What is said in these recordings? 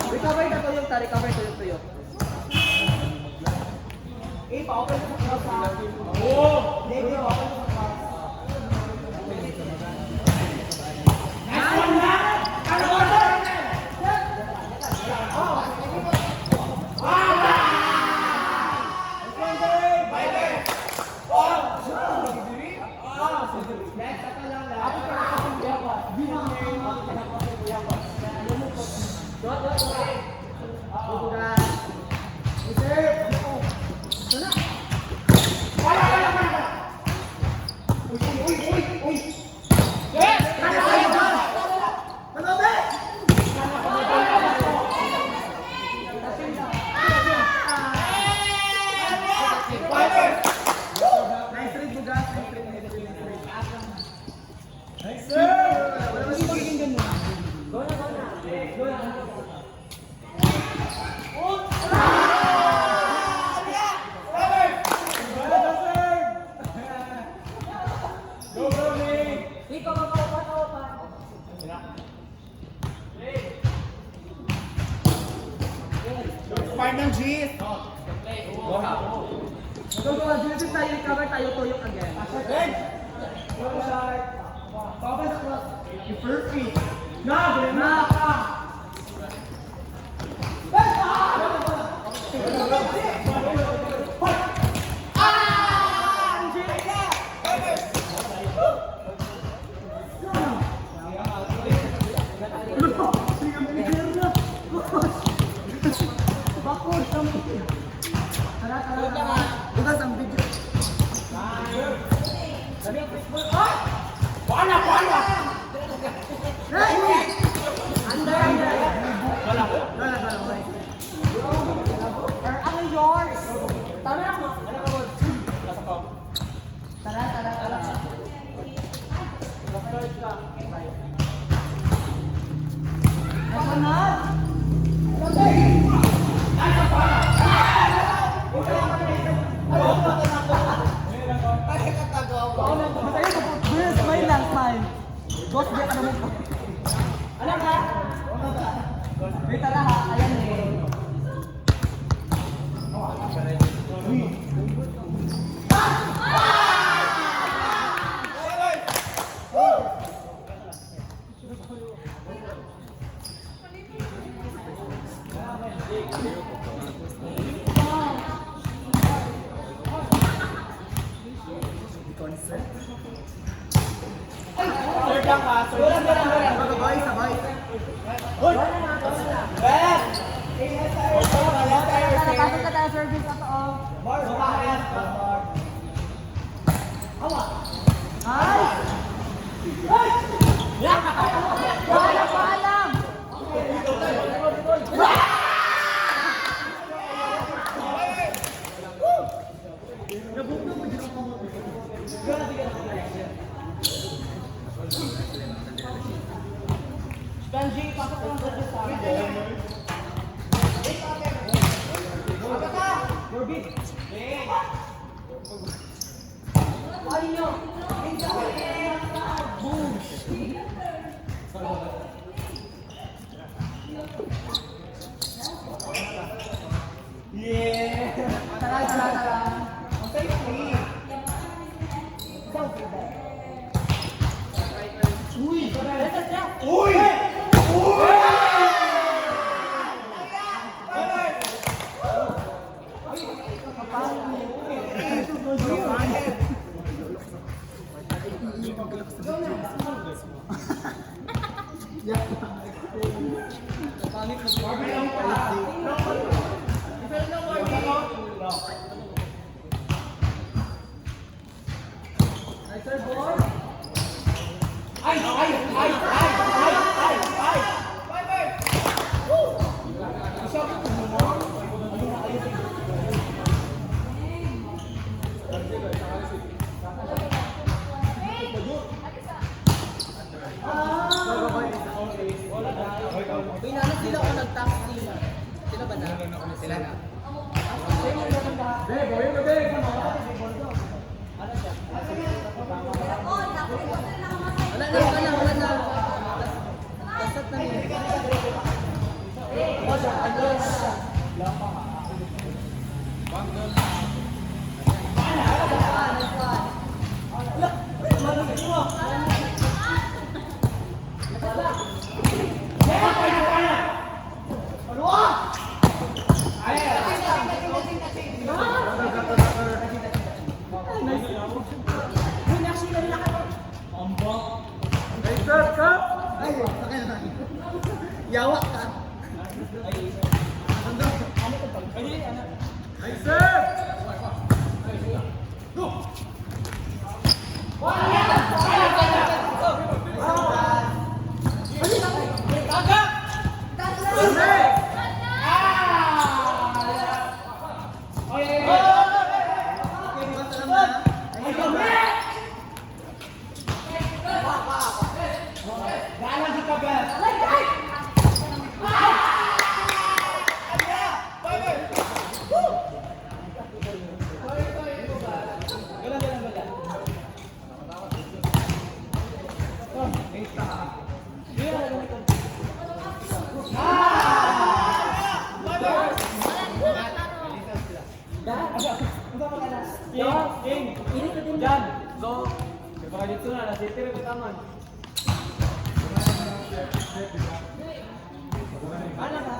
Recover na to yung recover to yung. Pa-open sa cross ha. Oo! Hindi, pa-open sa cross. Nice one na! Ano order? Next, ako lang lang. Ako ka nakasang gawa. Part ng G's. G's tayo, recover tayo, tuyok again. Perfect. Na ka. Bukas ang video. Wala! Ano yours? Tara mo. Tara. Smile. Ghost break ano mo? Alam ha? Wait tara ha, ayan eh. Sabay. Hoy! Back! Pasok ka tayo service at all. Bar! Awa! Ay! Ay! Wala pa alam! Benji, pasok lang sa service. Your beat. Ayo. Boom. Yeah! Tara, tara, tara. Ang sayo mo eh. Uy! Uy! Uy! Yawa ka. Jan, go. Baka dito na, nasitira ka taman. Ano ka?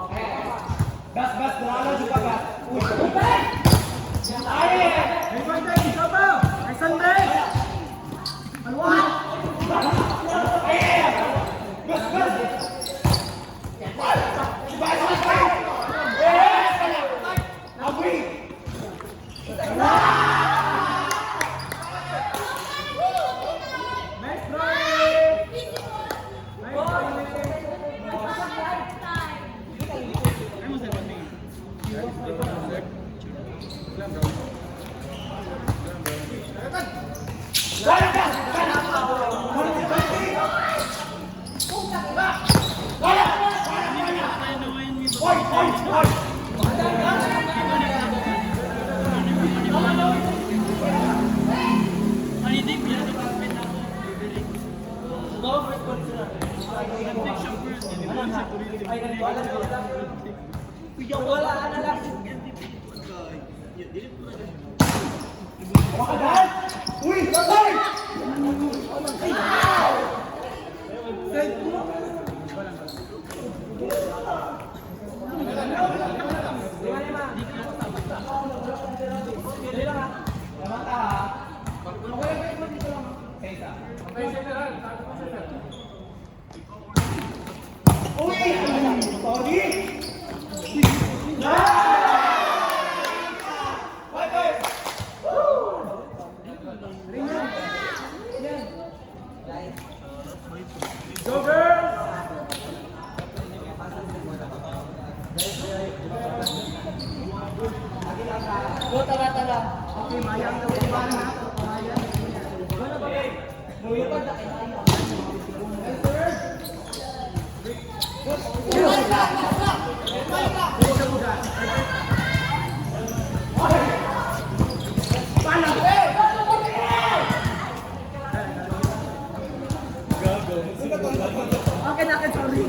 Okay. Gas, drama juga gas. Upay! Ay! May bantay, isa pa! May sandal! Alwa! Ay! Gas! Abri! Wala na lang. Uy, patay! Go girls! Go tara. Okay, mayang na ulit ba na? Mayang. Ano ba? Lumipad na kayo. Okay na, sorry.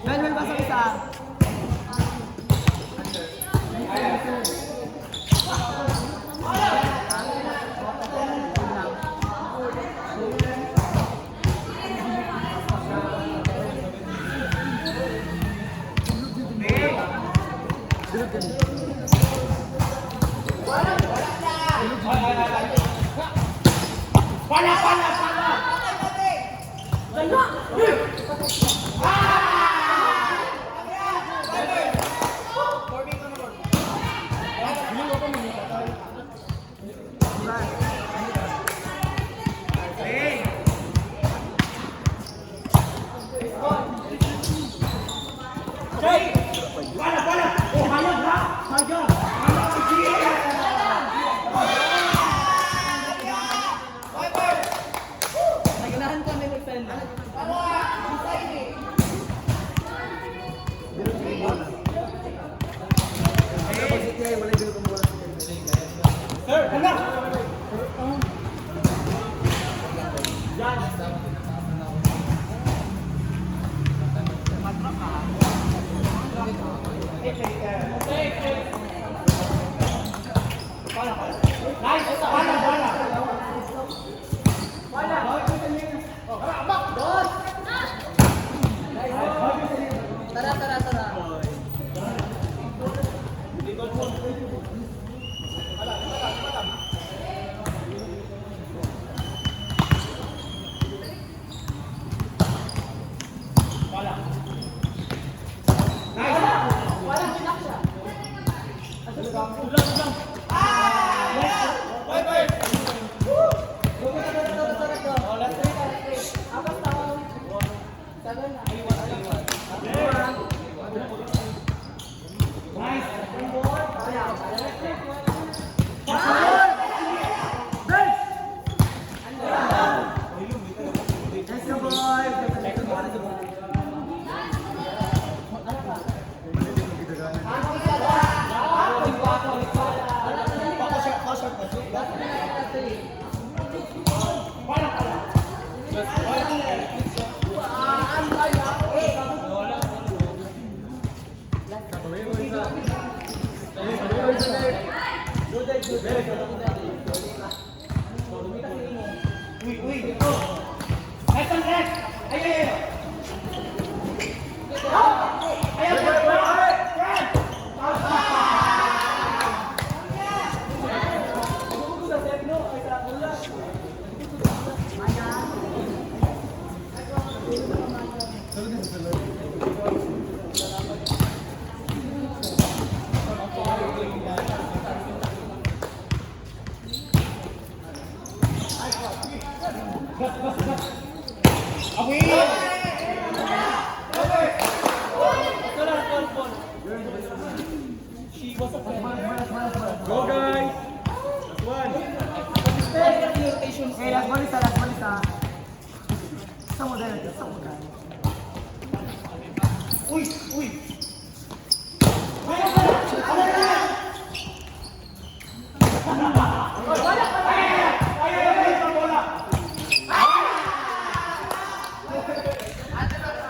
Manuel, pasok isa. Naganahan kami mag-send. Tara, tara, tara. Go guys! One! Okay, last ball isa, last ball isa. Sa model, sa model. Uy! Uy!